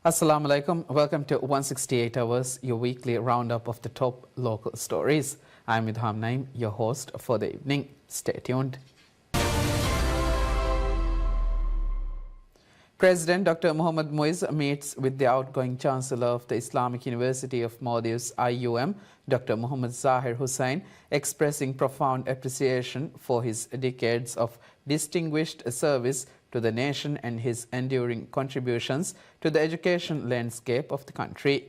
Assalamu alaikum. Welcome to 168 Hours, your weekly roundup of the top local stories. I'm Idham Naim, your host for the evening. Stay tuned. President Dr. Mohammad Muiz meets with the outgoing Chancellor of the Islamic University of Maldives, IUM, Dr. Mohammad Zahir Hussain, expressing profound appreciation for his decades of distinguished service to the nation and his enduring contributions to the education landscape of the country.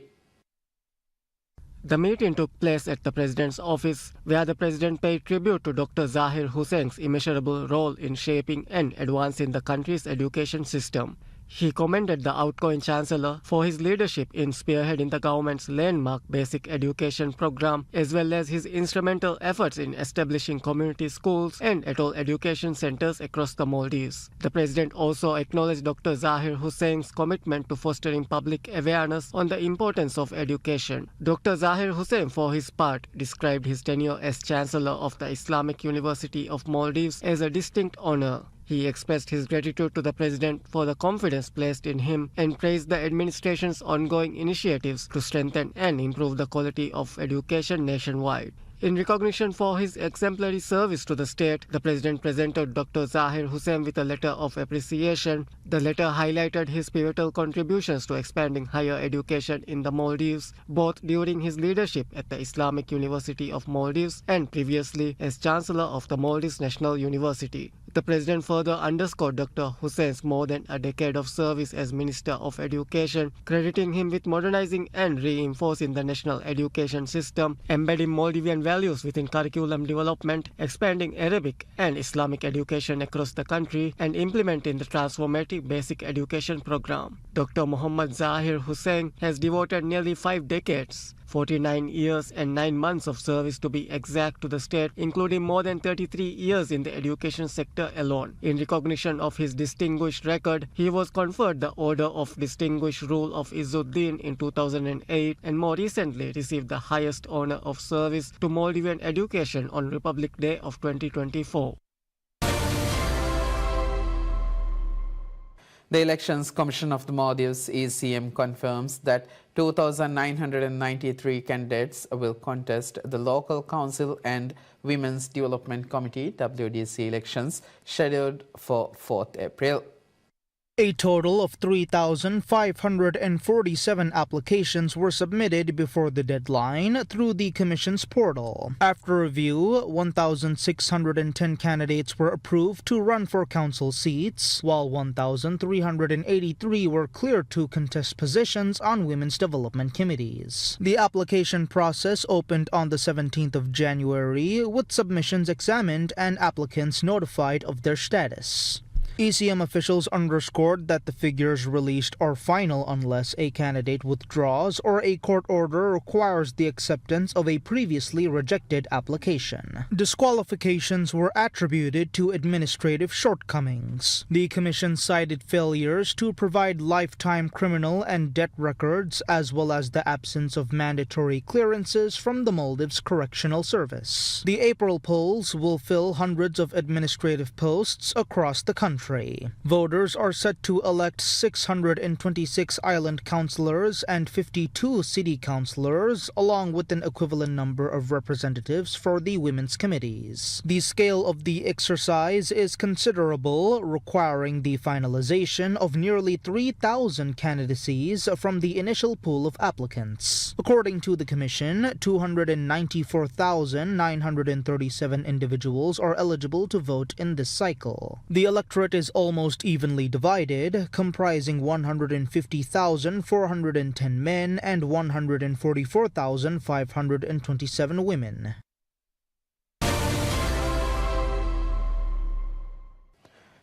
The meeting took place at the President's office, where the President paid tribute to Dr. Zahir Hussain's immeasurable role in shaping and advancing the country's education system. He commended the outgoing Chancellor for his leadership in spearheading the government's landmark basic education program, as well as his instrumental efforts in establishing community schools and atoll education centers across the Maldives. The President also acknowledged Dr. Zahir Hussain's commitment to fostering public awareness on the importance of education. Dr. Zahir Hussain, for his part, described his tenure as Chancellor of the Islamic University of Maldives as a distinct honor. He expressed his gratitude to the President for the confidence placed in him and praised the administration's ongoing initiatives to strengthen and improve the quality of education nationwide. In recognition for his exemplary service to the state, the President presented Dr. Zahir Hussain with a letter of appreciation. The letter highlighted his pivotal contributions to expanding higher education in the Maldives, both during his leadership at the Islamic University of Maldives and previously as Chancellor of the Maldives National University. The President further underscored Dr. Hussain's more than a decade of service as Minister of Education, crediting him with modernizing and reinforcing the national education system, embedding Maldivian values within curriculum development, expanding Arabic and Islamic education across the country, and implementing the transformative basic education program. Dr. Mohammad Zahir Hussain has devoted nearly 5 decades, 49 years and 9 months of service to be exact to the state, including more than 33 years in the education sector alone. In recognition of his distinguished record, he was conferred the Order of Distinguished Rule of Izzuddin in 2008 and more recently received the highest honor of service to Maldivian education on Republic Day of 2024. The Elections Commission of the Maldives ECM confirms that 2,993 candidates will contest the Local Council and Women's Development Committee WDC elections scheduled for 4th April. A total of 3,547 applications were submitted before the deadline through the Commission's portal. After review, 1,610 candidates were approved to run for council seats, while 1,383 were cleared to contest positions on women's development committees. The application process opened on the 17th of January, with submissions examined and applicants notified of their status. ECM officials underscored that the figures released are final unless a candidate withdraws or a court order requires the acceptance of a previously rejected application. Disqualifications were attributed to administrative shortcomings. The Commission cited failures to provide lifetime criminal and debt records, as well as the absence of mandatory clearances from the Maldives Correctional Service. The April polls will fill hundreds of administrative posts across the country. Voters are set to elect 626 island councillors and 52 city councillors, along with an equivalent number of representatives for the women's committees. The scale of the exercise is considerable, requiring the finalization of nearly 3,000 candidacies from the initial pool of applicants. According to the Commission, 294,937 individuals are eligible to vote in this cycle. The electorate is almost evenly divided, comprising 150,410 men and 144,527 women.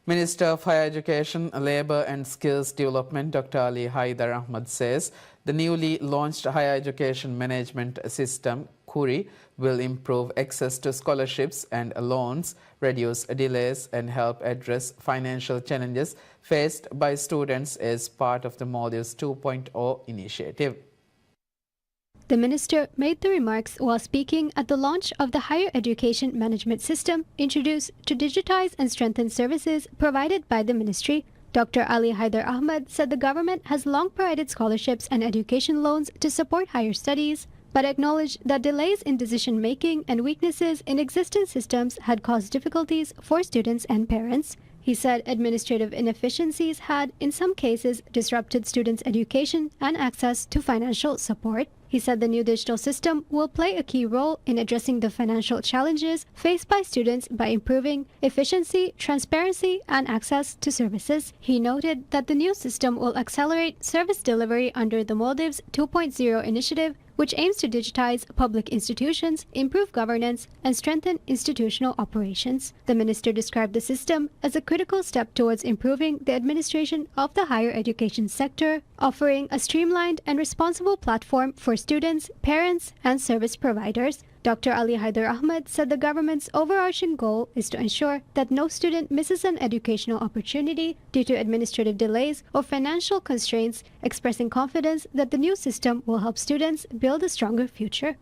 Minister of Higher Education, Labour and Skills Development Dr. Ali Haidar Ahmad says the newly launched Higher Education Management System, KURI, will improve access to scholarships and loans, reduce delays and help address financial challenges faced by students as part of the Maldives 2.0 initiative. The minister made the remarks while speaking at the launch of the Higher Education Management System introduced to digitize and strengthen services provided by the ministry Dr. Ali Haider Ahmad said the government has long provided scholarships and education loans to support higher studies, but acknowledged that delays in decision-making and weaknesses in existing systems had caused difficulties for students and parents. He said administrative inefficiencies had, in some cases, disrupted students' education and access to financial support. He said the new digital system will play a key role in addressing the financial challenges faced by students by improving efficiency, transparency, and access to services. He noted that the new system will accelerate service delivery under the Maldives 2.0 initiative, which aims to digitize public institutions, improve governance, and strengthen institutional operations. The minister described the system as a critical step towards improving the administration of the higher education sector, offering a streamlined and responsible platform for students, parents, and service providers. Dr. Ali Haider Ahmad said the government's overarching goal is to ensure that no student misses an educational opportunity due to administrative delays or financial constraints, expressing confidence that the new system will help students build a stronger future.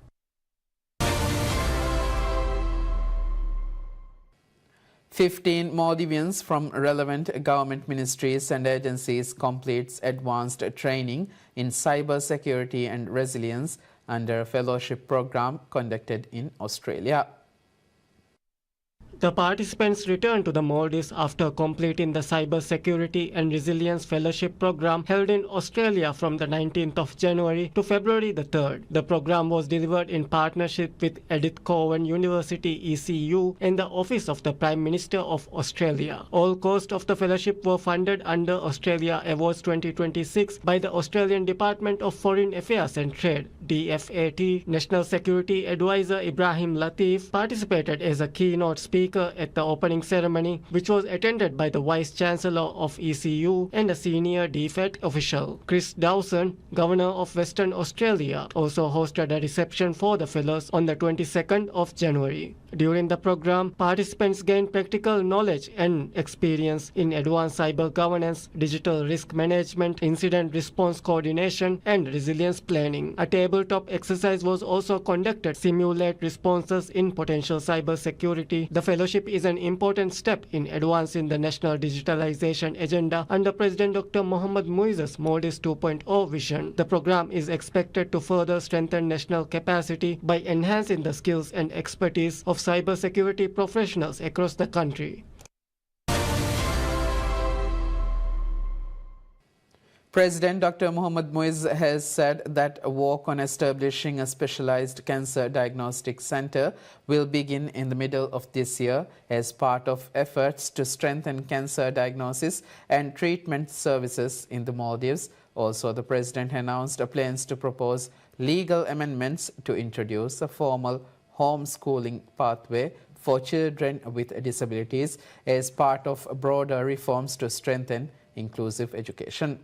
"15 Maldivians from relevant government ministries and agencies completes advanced training in cyber security and resilience under a fellowship program conducted in Australia. The participants returned to the Maldives after completing the Cyber Security and Resilience Fellowship program held in Australia from the 19th of January to February the 3rd. The program was delivered in partnership with Edith Cowan University ECU and the Office of the Prime Minister of Australia. All costs of the fellowship were funded under Australia Awards 2026 by the Australian Department of Foreign Affairs and Trade, DFAT. National Security Advisor Ibrahim Latif participated as a keynote speaker at the opening ceremony, which was attended by the Vice Chancellor of ECU and a senior DFAT official. Chris Dawson, Governor of Western Australia, also hosted a reception for the fellows on the 22nd of January. During the program, participants gained practical knowledge and experience in advanced cyber governance, digital risk management, incident response coordination, and resilience planning. A tabletop exercise was also conducted to simulate responses in potential cyber security. The fellowship is an important step in advancing the national digitalization agenda under President Dr. Mohamed Muiz's Maldives 2.0 vision. The program is expected to further strengthen national capacity by enhancing the skills and expertise of cybersecurity professionals across the country. President Dr. Mohamed Muiz has said that a work on establishing a specialized cancer diagnostic center will begin in the middle of this year as part of efforts to strengthen cancer diagnosis and treatment services in the Maldives. Also, the president announced plans to propose legal amendments to introduce a formal homeschooling pathway for children with disabilities as part of broader reforms to strengthen inclusive education.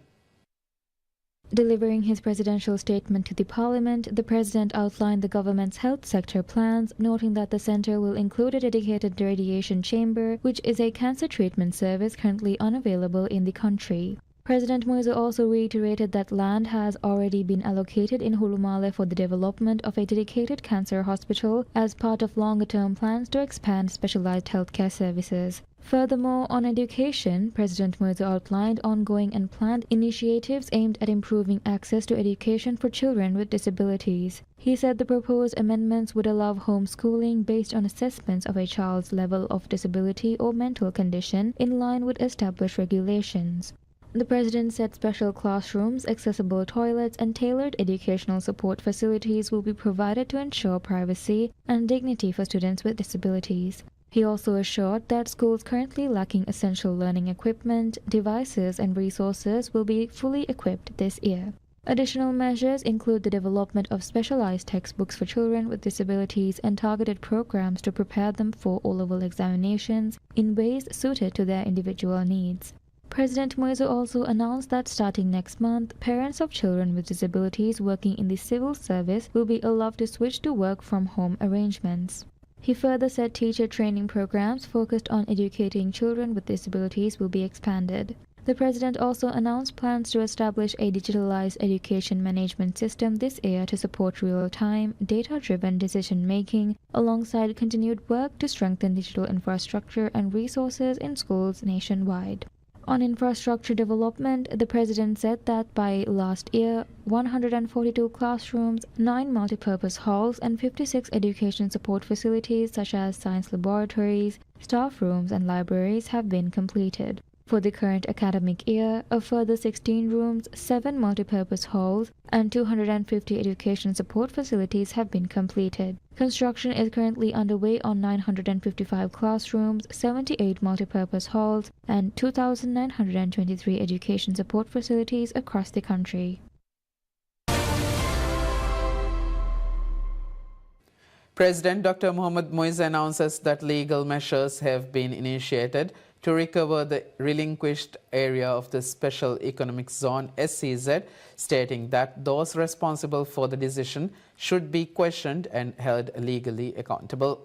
Delivering his presidential statement to the parliament, the president outlined the government's health sector plans, noting that the center will include a dedicated radiation chamber, which is a cancer treatment service currently unavailable in the country. President Muiz also reiterated that land has already been allocated in Hulumale for the development of a dedicated cancer hospital as part of longer-term plans to expand specialized healthcare services. Furthermore, on education, President Muiz outlined ongoing and planned initiatives aimed at improving access to education for children with disabilities. He said the proposed amendments would allow homeschooling based on assessments of a child's level of disability or mental condition in line with established regulations. The president said special classrooms, accessible toilets, and tailored educational support facilities will be provided to ensure privacy and dignity for students with disabilities. He also assured that schools currently lacking essential learning equipment, devices, and resources will be fully equipped this year. Additional measures include the development of specialized textbooks for children with disabilities and targeted programs to prepare them for O-level examinations in ways suited to their individual needs. President Muiz also announced that starting next month, parents of children with disabilities working in the civil service will be allowed to switch to work from home arrangements. He further said teacher training programs focused on educating children with disabilities will be expanded. The president also announced plans to establish a digitalized education management system this year to support real-time, data-driven decision-making, alongside continued work to strengthen digital infrastructure and resources in schools nationwide. On infrastructure development, the president said that by last year, 142 classrooms, 9 multipurpose halls, and 56 education support facilities such as science laboratories, staff rooms, and libraries have been completed. For the current academic year, a further 16 rooms, 7 multipurpose halls, and 250 education support facilities have been completed. Construction is currently underway on 955 classrooms, 78 multipurpose halls, and 2,923 education support facilities across the country. President Dr. Mohamed Moise announces that legal measures have been initiated to recover the relinquished area of the Special Economic Zone SEZ, stating that those responsible for the decision should be questioned and held legally accountable.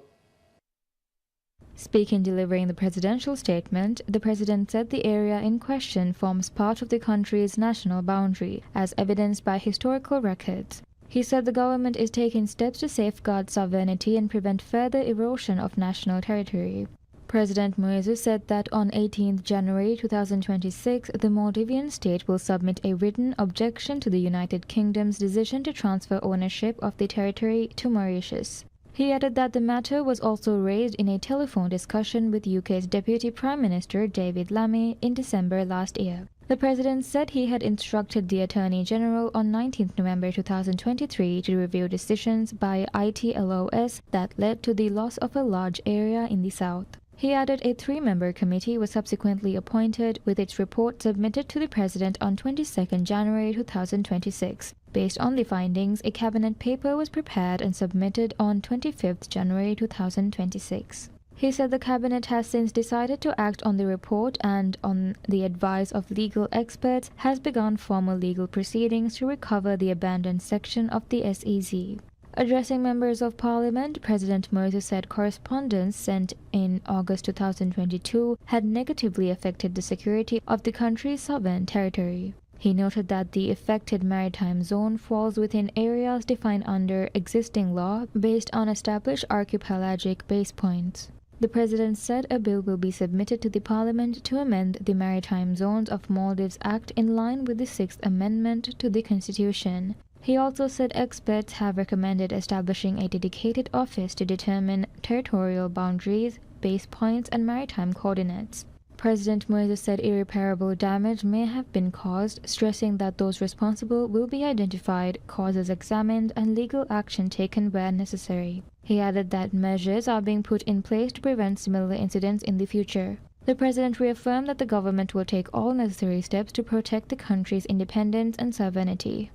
Speaking delivering the presidential statement, the president said the area in question forms part of the country's national boundary, as evidenced by historical records. He said the government is taking steps to safeguard sovereignty and prevent further erosion of national territory. President Moise said that on 18 January 2026, the Maldivian state will submit a written objection to the United Kingdom's decision to transfer ownership of the territory to Mauritius. He added that the matter was also raised in a telephone discussion with UK's Deputy Prime Minister David Lammy in December last year. The president said he had instructed the Attorney General on 19 November 2023 to review decisions by ITLOS that led to the loss of a large area in the south. He added a 3-member committee was subsequently appointed, with its report submitted to the president on 22 January 2026. Based on the findings, a cabinet paper was prepared and submitted on 25 January 2026. He said the cabinet has since decided to act on the report and, on the advice of legal experts, has begun formal legal proceedings to recover the abandoned section of the SEZ. Addressing members of parliament, President Moise said correspondence sent in August 2022 had negatively affected the security of the country's sovereign territory. He noted that the affected maritime zone falls within areas defined under existing law based on established archipelagic base points. The president said a bill will be submitted to the parliament to amend the Maritime Zones of Maldives Act in line with the 6th Amendment to the Constitution. He also said experts have recommended establishing a dedicated office to determine territorial boundaries, base points, and maritime coordinates. President Moise said irreparable damage may have been caused, stressing that those responsible will be identified, causes examined, and legal action taken where necessary. He added that measures are being put in place to prevent similar incidents in the future. The president reaffirmed that the government will take all necessary steps to protect the country's independence and sovereignty.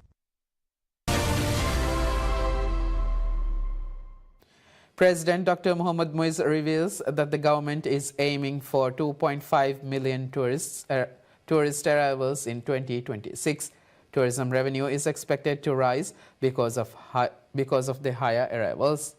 President Dr. Mohamed Moise reveals that the government is aiming for 2.5 million tourist arrivals in 2026. Tourism revenue is expected to rise because of the higher arrivals.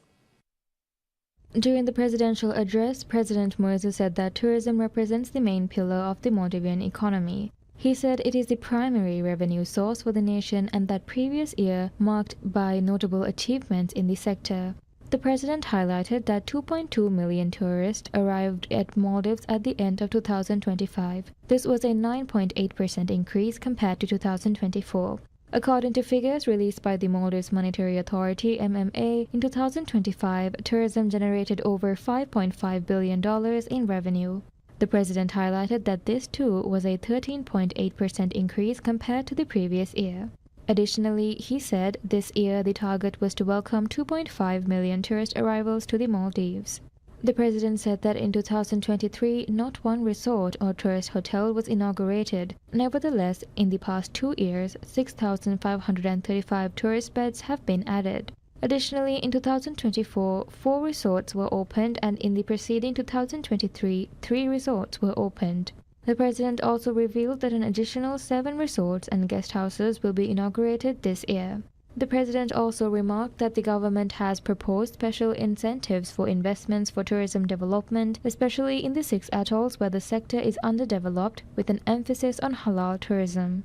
During the presidential address, President Moise said that tourism represents the main pillar of the Maldivian economy. He said it is the primary revenue source for the nation and that previous year marked by notable achievements in the sector. The president highlighted that 2.2 million tourists arrived at Maldives at the end of 2025. This was a 9.8% increase compared to 2024. According to figures released by the Maldives Monetary Authority (MMA), in 2025, tourism generated over $5.5 billion in revenue. The president highlighted that this too was a 13.8% increase compared to the previous year. Additionally, he said this year the target was to welcome 2.5 million tourist arrivals to the Maldives. The president said that in 2023, not one resort or tourist hotel was inaugurated. Nevertheless, in the past 2 years, 6,535 tourist beds have been added. Additionally, in 2024, 4 resorts were opened, and in the preceding 2023, 3 resorts were opened. The president also revealed that an additional 7 resorts and guest houses will be inaugurated this year. The president also remarked that the government has proposed special incentives for investments for tourism development, especially in the 6 atolls where the sector is underdeveloped, with an emphasis on halal tourism.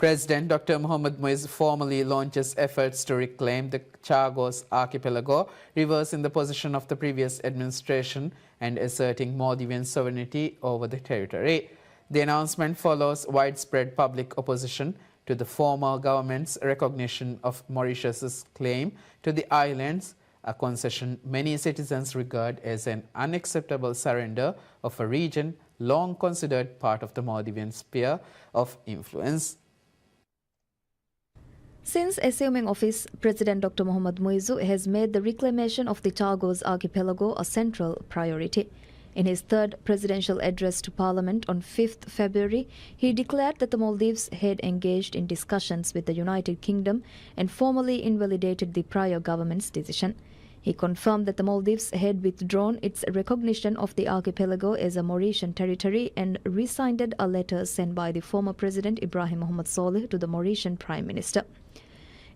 President Dr. Mohamed Muizzu formally launches efforts to reclaim the Chagos archipelago, reversing the position of the previous administration and asserting Maldivian sovereignty over the territory. The announcement follows widespread public opposition to the former government's recognition of Mauritius's claim to the islands, a concession many citizens regard as an unacceptable surrender of a region long considered part of the Maldivian sphere of influence. Since assuming office, President Dr. Mohamed Muizzu has made the reclamation of the Chagos archipelago a central priority. In his third presidential address to Parliament on 5th February, he declared that the Maldives had engaged in discussions with the United Kingdom and formally invalidated the prior government's decision. He confirmed that the Maldives had withdrawn its recognition of the archipelago as a Mauritian territory and rescinded a letter sent by the former President Ibrahim Mohamed Solih to the Mauritian Prime Minister.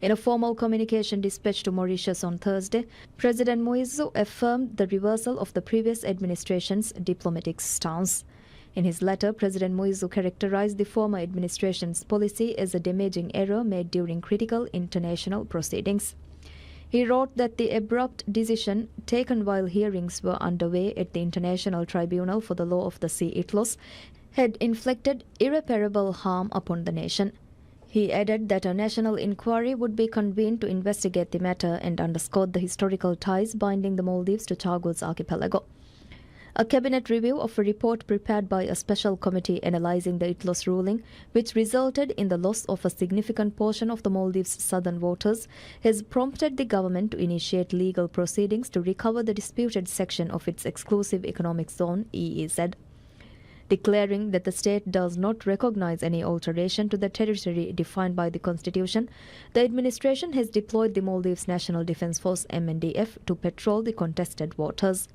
In a formal communication dispatched to Mauritius on Thursday, President Muizzu affirmed the reversal of the previous administration's diplomatic stance. In his letter, President Muizzu characterized the former administration's policy as a damaging error made during critical international proceedings. He wrote that the abrupt decision taken while hearings were underway at the International Tribunal for the Law of the Sea (ITLOS) had inflicted irreparable harm upon the nation. He added that a national inquiry would be convened to investigate the matter and underscored the historical ties binding the Maldives to Chagos archipelago. A cabinet review of a report prepared by a special committee analyzing the ITLOS ruling, which resulted in the loss of a significant portion of the Maldives' southern waters, has prompted the government to initiate legal proceedings to recover the disputed section of its exclusive economic zone, EEZ. Declaring that the state does not recognize any alteration to the territory defined by the constitution, the administration has deployed the Maldives National Defence Force (MNDF) to patrol the contested waters.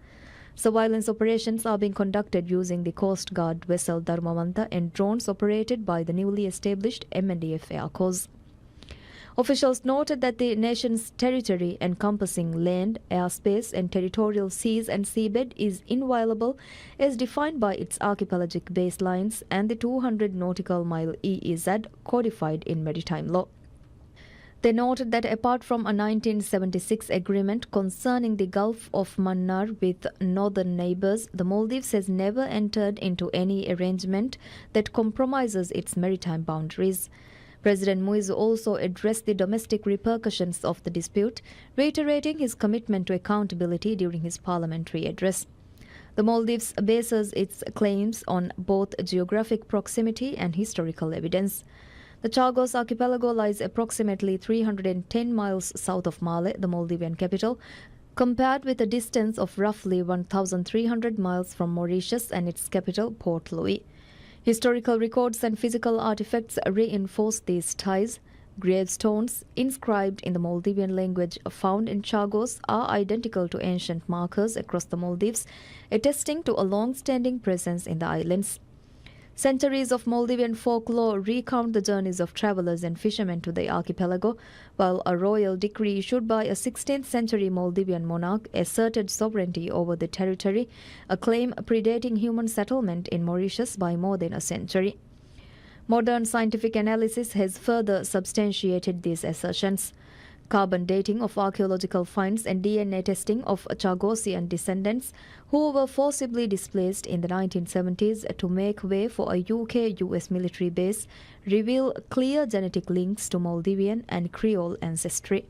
Surveillance operations are being conducted using the Coast Guard vessel Dharmavanta and drones operated by the newly established MNDF Air Corps. Officials noted that the nation's territory encompassing land, airspace and territorial seas and seabed is inviolable as defined by its archipelagic baselines and the 200 nautical mile EEZ codified in maritime law. They noted that apart from a 1976 agreement concerning the Gulf of Mannar with northern neighbors, the Maldives has never entered into any arrangement that compromises its maritime boundaries. President Muizzu also addressed the domestic repercussions of the dispute, reiterating his commitment to accountability during his parliamentary address. The Maldives bases its claims on both geographic proximity and historical evidence. The Chagos archipelago lies approximately 310 miles south of Male, the Maldivian capital, compared with a distance of roughly 1,300 miles from Mauritius and its capital, Port Louis. Historical records and physical artifacts reinforce these ties. Gravestones inscribed in the Maldivian language found in Chagos are identical to ancient markers across the Maldives, attesting to a long-standing presence in the islands. Centuries of Maldivian folklore recount the journeys of travelers and fishermen to the archipelago, while a royal decree issued by a 16th century Maldivian monarch asserted sovereignty over the territory, a claim predating human settlement in Mauritius by more than a century. Modern scientific analysis has further substantiated these assertions. Carbon dating of archaeological finds and DNA testing of Chagosian descendants who were forcibly displaced in the 1970s to make way for a UK-US military base reveal clear genetic links to Maldivian and Creole ancestry.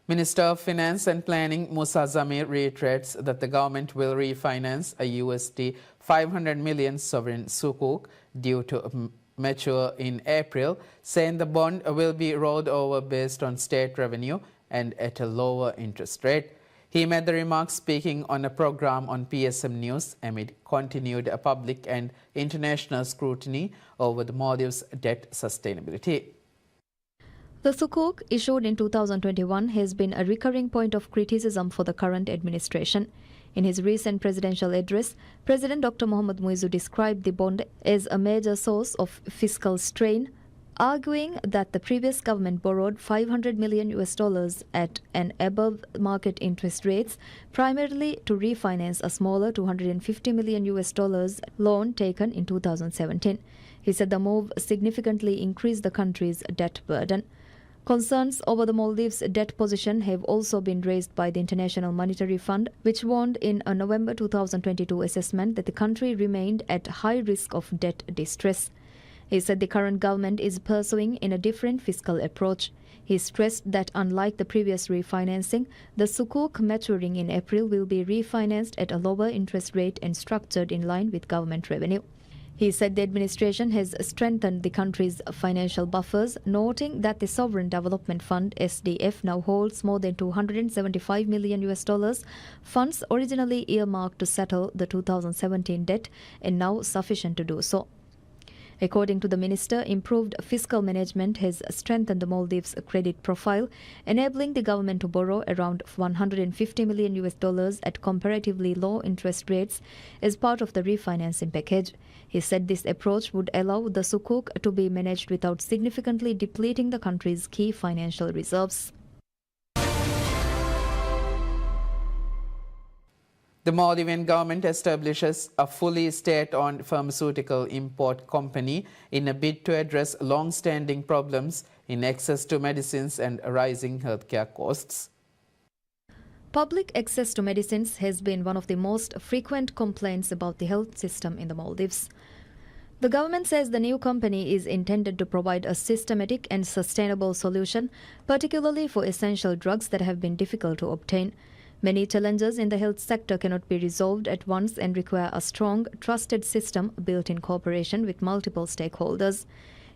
Minister of Finance and Planning Musa Zamir reiterates that the government will refinance a USD 500 million sovereign sukuk due to mature in April, saying the bond will be rolled over based on state revenue and at a lower interest rate. He made the remarks speaking on a program on PSM News amid continued public and international scrutiny over the Maldives' debt sustainability. The sukuk, issued in 2021, has been a recurring point of criticism for the current administration. In his recent presidential address, President Dr. Mohamed Muizzu described the bond as a major source of fiscal strain, arguing that the previous government borrowed $500 million at an above market interest rates, primarily to refinance a smaller $250 million loan taken in 2017. He said the move significantly increased the country's debt burden. Concerns over the Maldives' debt position have also been raised by the International Monetary Fund, which warned in a November 2022 assessment that the country remained at high risk of debt distress. He said the current government is pursuing in a different fiscal approach. He stressed that unlike the previous refinancing, the Sukuk maturing in April will be refinanced at a lower interest rate and structured in line with government revenue. He said the administration has strengthened the country's financial buffers, noting that the Sovereign Development Fund (SDF) now holds more than $275 million, funds originally earmarked to settle the 2017 debt and now sufficient to do so. According to the minister, improved fiscal management has strengthened the Maldives' credit profile, enabling the government to borrow around $150 million at comparatively low interest rates as part of the refinancing package. He said this approach would allow the Sukuk to be managed without significantly depleting the country's key financial reserves. The Maldivian government establishes a fully state-owned pharmaceutical import company in a bid to address long-standing problems in access to medicines and rising healthcare costs. Public access to medicines has been one of the most frequent complaints about the health system in the Maldives. The government says the new company is intended to provide a systematic and sustainable solution, particularly for essential drugs that have been difficult to obtain. Many challenges in the health sector cannot be resolved at once and require a strong, trusted system built in cooperation with multiple stakeholders.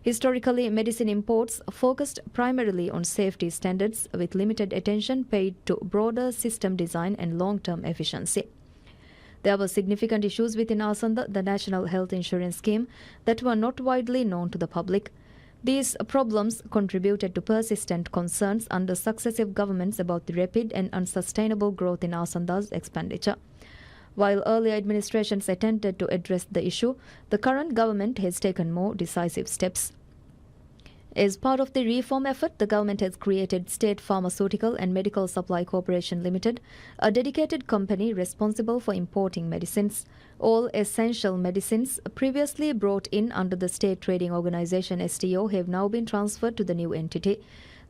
Historically, medicine imports focused primarily on safety standards, with limited attention paid to broader system design and long-term efficiency. There were significant issues within Asanda, the National Health Insurance Scheme, that were not widely known to the public. These problems contributed to persistent concerns under successive governments about the rapid and unsustainable growth in Asanda's expenditure. While earlier administrations attempted to address the issue, the current government has taken more decisive steps. As part of the reform effort, the government has created State Pharmaceutical and Medical Supply Corporation Limited, a dedicated company responsible for importing medicines. All essential medicines previously brought in under the State Trading Organization (STO) have now been transferred to the new entity.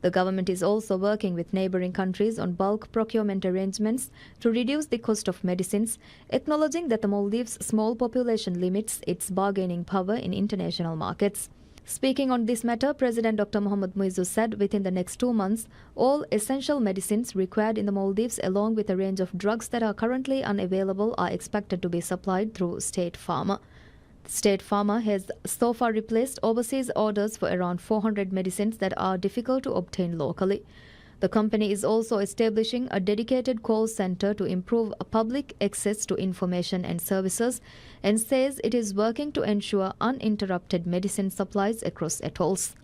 The government is also working with neighboring countries on bulk procurement arrangements to reduce the cost of medicines, acknowledging that the Maldives' small population limits its bargaining power in international markets. Speaking on this matter, President Dr. Mohammad Muizzu said within the next 2 months, all essential medicines required in the Maldives, along with a range of drugs that are currently unavailable, are expected to be supplied through State Pharma. State Pharma has so far replaced overseas orders for around 400 medicines that are difficult to obtain locally. The company is also establishing a dedicated call center to improve public access to information and services, and says it is working to ensure uninterrupted medicine supplies across atolls.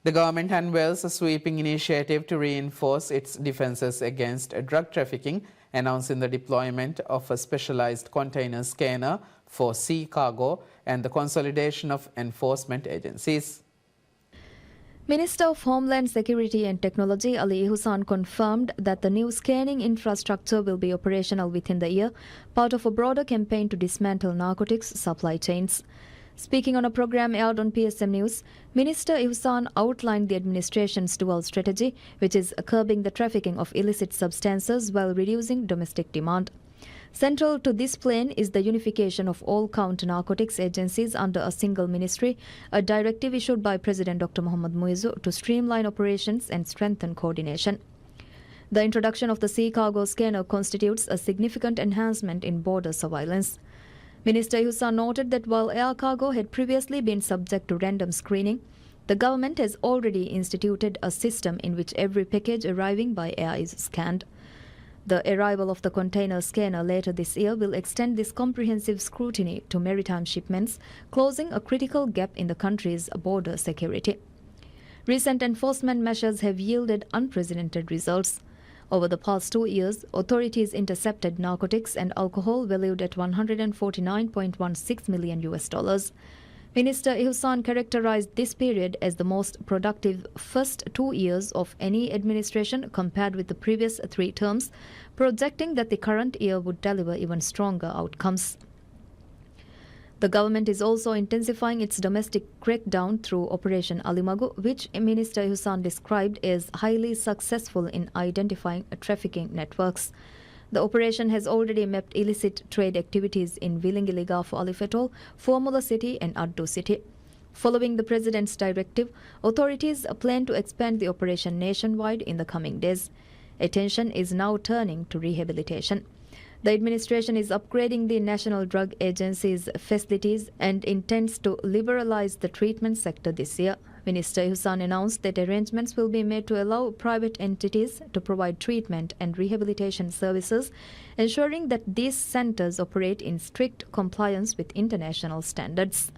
The government unveils a sweeping initiative to reinforce its defences against drug trafficking, announcing the deployment of a specialised container scanner for sea cargo and the consolidation of enforcement agencies. Minister of Homeland Security and Technology Ali Ihsan confirmed that the new scanning infrastructure will be operational within the year, part of a broader campaign to dismantle narcotics supply chains. Speaking on a program aired on PSM News, Minister Ihsan outlined the administration's dual strategy, which is curbing the trafficking of illicit substances while reducing domestic demand. Central to this plan is the unification of all counter-narcotics agencies under a single ministry, a directive issued by President Dr. Mohammad Muizzu to streamline operations and strengthen coordination. The introduction of the sea cargo scanner constitutes a significant enhancement in border surveillance. Minister Ihsan noted that while air cargo had previously been subject to random screening, the government has already instituted a system in which every package arriving by air is scanned. The arrival of the container scanner later this year will extend this comprehensive scrutiny to maritime shipments, closing a critical gap in the country's border security. Recent enforcement measures have yielded unprecedented results. Over the past 2 years, authorities intercepted narcotics and alcohol valued at $149.16 million. Minister Ihsan characterized this period as the most productive first 2 years of any administration compared with the previous 3 terms, projecting that the current year would deliver even stronger outcomes. The government is also intensifying its domestic crackdown through Operation Alimagu, which Minister Ihsan described as highly successful in identifying trafficking networks. The operation has already mapped illicit trade activities in Vilingiligafu Alifetol, Formula City and Addu City. Following the President's directive, authorities plan to expand the operation nationwide in the coming days. Attention is now turning to rehabilitation. The administration is upgrading the National Drug Agency's facilities and intends to liberalize the treatment sector this year. Minister Ihsan announced that arrangements will be made to allow private entities to provide treatment and rehabilitation services, ensuring that these centers operate in strict compliance with international standards.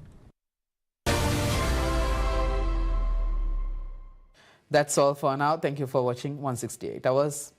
That's all for now. Thank you for watching 168 Hours.